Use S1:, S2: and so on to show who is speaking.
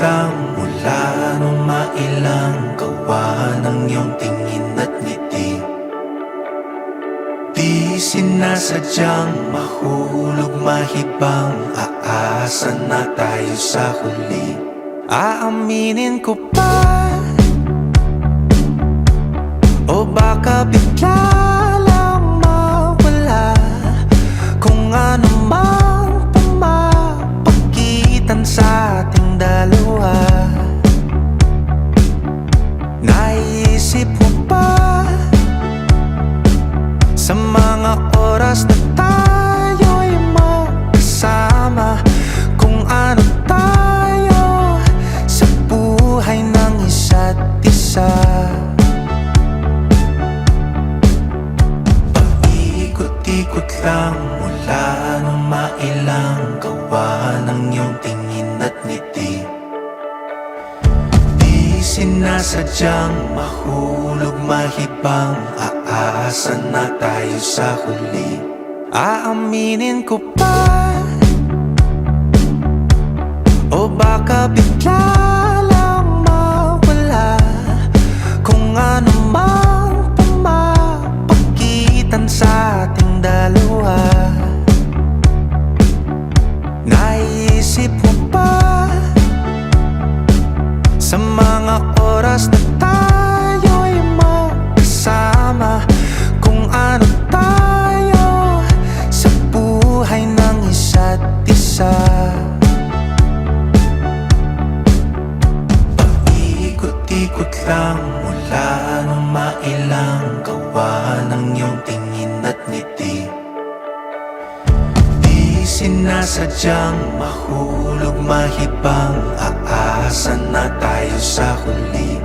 S1: lang mula nung mailang gawa ng iyong tingin at ngiti. Di sinasadyang mahulog mahibang, aasa na tayo sa huli. Aaminin ko pa, o baka bigla lang mawala kung ano mang pumapagitan sa ating dalawa. Naisip mo ba sa mga oras na tayo'y magkasama, kung ano tayo sa buhay ng isa't isa? Paikot-ikot lang mula nung mailang gawa ng iyong tingin at ngiti. Di sinasadyang mahulog mahibang, aasa na tayo sa huli. Aaminin ko pa, o baka bigla lang mawala kung ano mang pumapagitan sa ating dalawa. Naisip mo ba sa mga oras na tayo'y magkasama, kung ano tayo sa buhay ng isa't isa? Paikot-ikot lang mula nung mailang gawa ng iyong tingin at ngiti. Di sinasadyang mahulog mahibang, aasa na tayo sa huli.